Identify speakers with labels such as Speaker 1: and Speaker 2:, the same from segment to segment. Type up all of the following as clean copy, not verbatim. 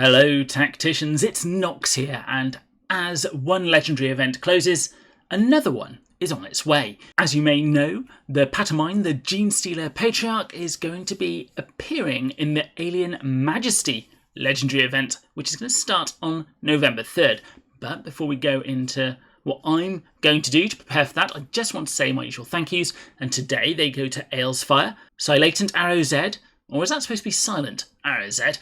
Speaker 1: Hello tacticians, it's Nox here, and as one legendary event closes, another one is on its way. As you may know, the Patermine, the Gene Stealer Patriarch, is going to be appearing in the Alien Majesty legendary event, which is going to start on November 3rd. But before we go into what I'm going to do to prepare for that, I just want to say my usual thank yous, and today they go to Ailsfire, Silatent Arrow Z, or is that supposed to be Silent Arrow Z,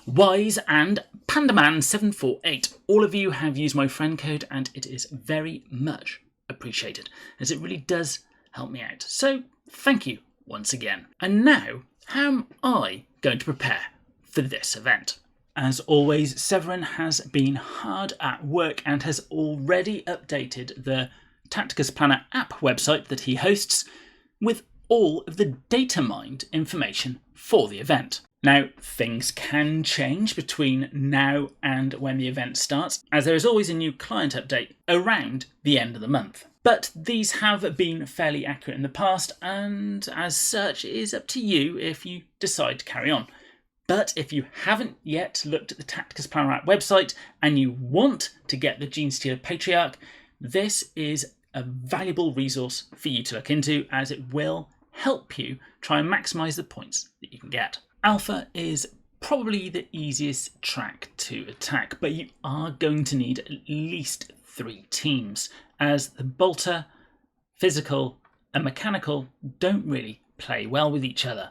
Speaker 1: Wise, and Pandaman748. All of you have used my friend code, and it is very much appreciated, as it really does help me out. So thank you once again. And now, how am I going to prepare for this event? As always, Severin has been hard at work and has already updated the Tacticus Planner app website that he hosts with all of the data mined information for the event. Now, things can change between now and when the event starts, as there is always a new client update around the end of the month. But these have been fairly accurate in the past, and as such, it is up to you if you decide to carry on. But if you haven't yet looked at the Tacticus Planner app website and you want to get the Gene Stealer Patriarch, this is a valuable resource for you to look into, as it will help you try and maximise the points that you can get. Alpha is probably the easiest track to attack, but you are going to need at least 3 teams, as the bolter, physical and mechanical don't really play well with each other.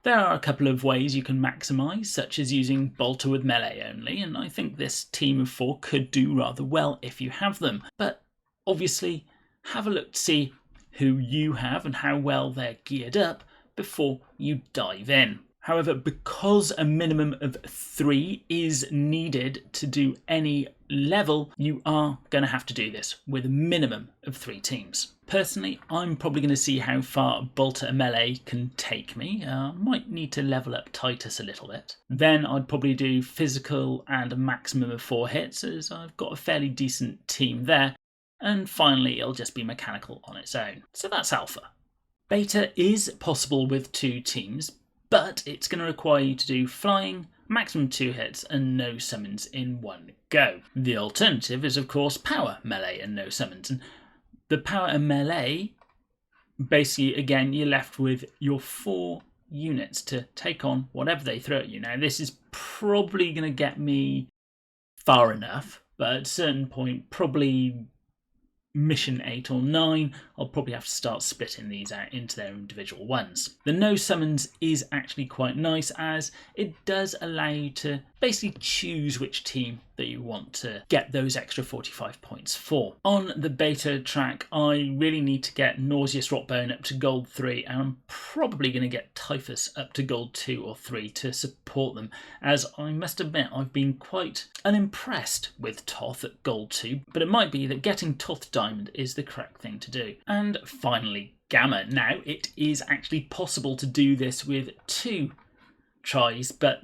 Speaker 1: There are a couple of ways you can maximise, such as using bolter with melee only, and I think this team of 4 could do rather well if you have them. But obviously, have a look to see who you have and how well they're geared up before you dive in. However, because a minimum of 3 is needed to do any level, you are going to have to do this with a minimum of 3 teams. Personally, I'm probably going to see how far bolter and melee can take me. Might need to level up Titus a little bit. Then I'd probably do physical and a maximum of 4 hits, as I've got a fairly decent team there. And finally, it'll just be mechanical on its own. So that's Alpha. Beta is possible with 2 teams, but it's going to require you to do flying, maximum 2 hits, and no summons in one go. The alternative is, of course, power, melee, and no summons. And the power and melee, basically, again, you're left with your 4 units to take on whatever they throw at you. Now, this is probably going to get me far enough, but at a certain point, probably mission 8 or 9, I'll probably have to start splitting these out into their individual ones. The no summons is actually quite nice, as it does allow you to basically choose which team that you want to get those extra 45 points for. On the beta track, I really need to get Nauseous Rotbone up to gold 3, and I'm probably going to get Typhus up to gold 2 or 3 to support them, as I must admit I've been quite unimpressed with Toth at gold 2, but it might be that getting Toth Diamond is the correct thing to do. And finally, Gamma. Now, it is actually possible to do this with 2 tries, but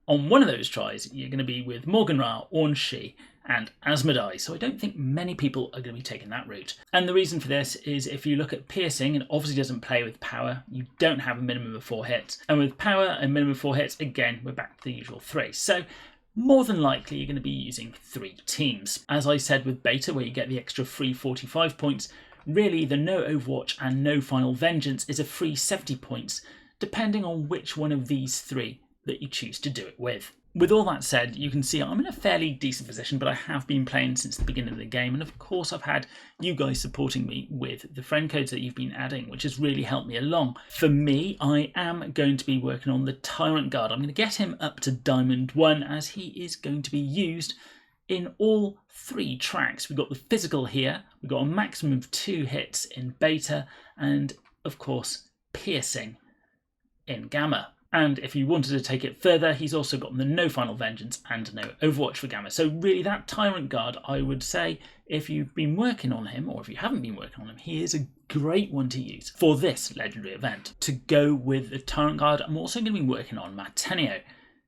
Speaker 1: on one of those tries, you're going to be with Morgan Ra, Orn Shi, and Asmodai, so I don't think many people are going to be taking that route. And the reason for this is, if you look at piercing, it obviously doesn't play with power, you don't have a minimum of 4 hits, and with power and minimum of 4 hits, again, we're back to the usual 3. So more than likely, you're going to be using 3 teams. As I said with beta, where you get the extra free 45 points, really the no Overwatch and no Final Vengeance is a free 70 points, depending on which one of these 3 that you choose to do it with. With all that said, you can see I'm in a fairly decent position, but I have been playing since the beginning of the game, and of course I've had you guys supporting me with the friend codes that you've been adding, which has really helped me along. For me, I am going to be working on the Tyrant Guard. I'm going to get him up to Diamond 1, as he is going to be used in all 3 tracks. We've got the physical here, we've got a maximum of 2 hits in beta, and of course piercing in Gamma. And if you wanted to take it further, he's also got the no Final Vengeance and no Overwatch for Gamma. So really, that Tyrant Guard, I would say, if you've been working on him, or if you haven't been working on him, he is a great one to use for this legendary event. To go with the Tyrant Guard, I'm also going to be working on Mataneo.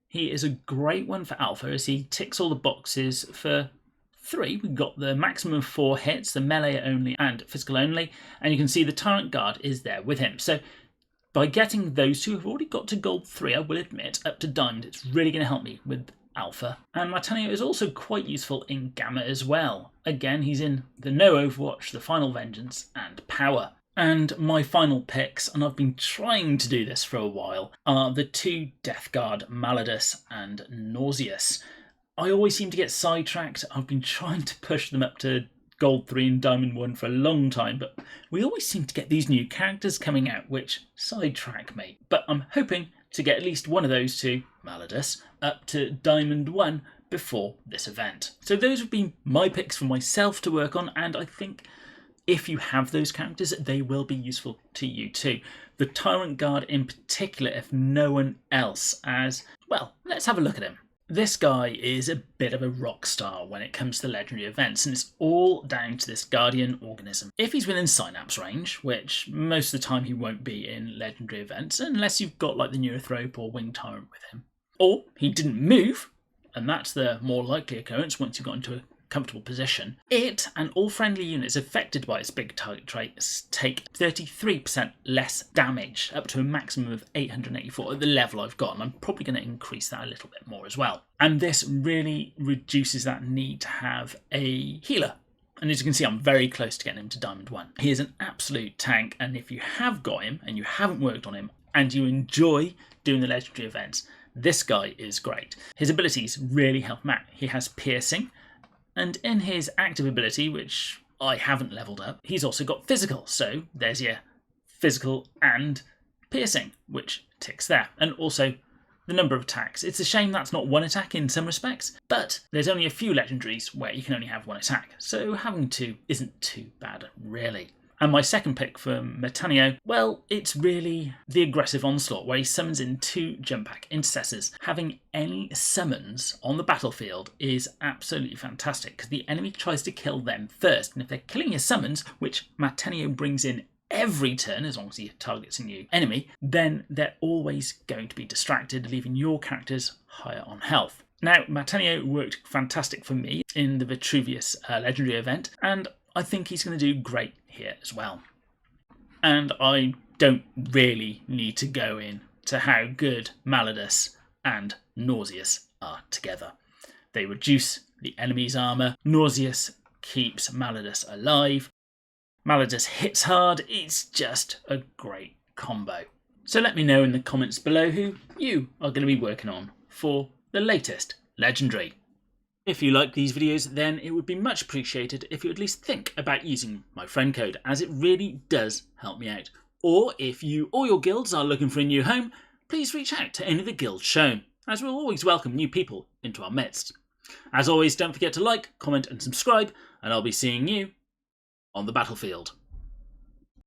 Speaker 1: He is a great one for Alpha, as he ticks all the boxes for 3. We've got the maximum of 4 hits, the melee only and physical only, and you can see the Tyrant Guard is there with him. So by getting those 2 who've already got to gold 3, I will admit, up to diamond, it's really going to help me with Alpha. And Mataneo is also quite useful in Gamma as well. Again, he's in the No Overwatch, the Final Vengeance, and Power. And my final picks, and I've been trying to do this for a while, are the 2 Death Guard, Maladus and Nauseous. I always seem to get sidetracked. I've been trying to push them up to Gold 3 and Diamond 1 for a long time, but we always seem to get these new characters coming out which sidetrack me. But I'm hoping to get at least one of those 2, Maladus, up to Diamond 1 before this event. So those have been my picks for myself to work on, and I think if you have those characters, they will be useful to you too. The Tyrant Guard in particular, if no one else, as, well, let's have a look at him. This guy is a bit of a rock star when it comes to legendary events, and it's all down to this Guardian organism. If he's within Synapse range, which most of the time he won't be in legendary events, unless you've got like the Neurothrope or Winged Tyrant with him, or he didn't move, and that's the more likely occurrence once you've got into a comfortable position, it and all friendly units affected by its big target traits take 33% less damage, up to a maximum of 884 at the level I've got, and I'm probably going to increase that a little bit more as well. And this really reduces that need to have a healer. And as you can see, I'm very close to getting him to Diamond 1. He is an absolute tank, and if you have got him and you haven't worked on him and you enjoy doing the legendary events, this guy is great. His abilities really help him out. He has piercing, and in his active ability, which I haven't leveled up, he's also got physical. So there's your physical and piercing, which ticks there. And also the number of attacks. It's a shame that's not 1 attack in some respects, but there's only a few legendaries where you can only have 1 attack. So having 2 isn't too bad, really. And my second pick for Mataneo, well, it's really the aggressive onslaught, where he summons in 2 jump pack intercessors. Having any summons on the battlefield is absolutely fantastic, because the enemy tries to kill them first, and if they're killing your summons, which Mataneo brings in every turn, as long as he targets a new enemy, then they're always going to be distracted, leaving your characters higher on health. Now, Mataneo worked fantastic for me in the Vitruvius legendary event, and I think he's going to do great here as well. And I don't really need to go into how good Maladus and Nauseous are together. They reduce the enemy's armour, Nauseous keeps Maladus alive, Maladus hits hard. It's just a great combo. So let me know in the comments below who you are going to be working on for the latest legendary. If you like these videos, then it would be much appreciated if you at least think about using my friend code, as it really does help me out. Or if you or your guilds are looking for a new home, please reach out to any of the guilds shown, as we'll always welcome new people into our midst. As always, don't forget to like, comment and subscribe, and I'll be seeing you on the battlefield.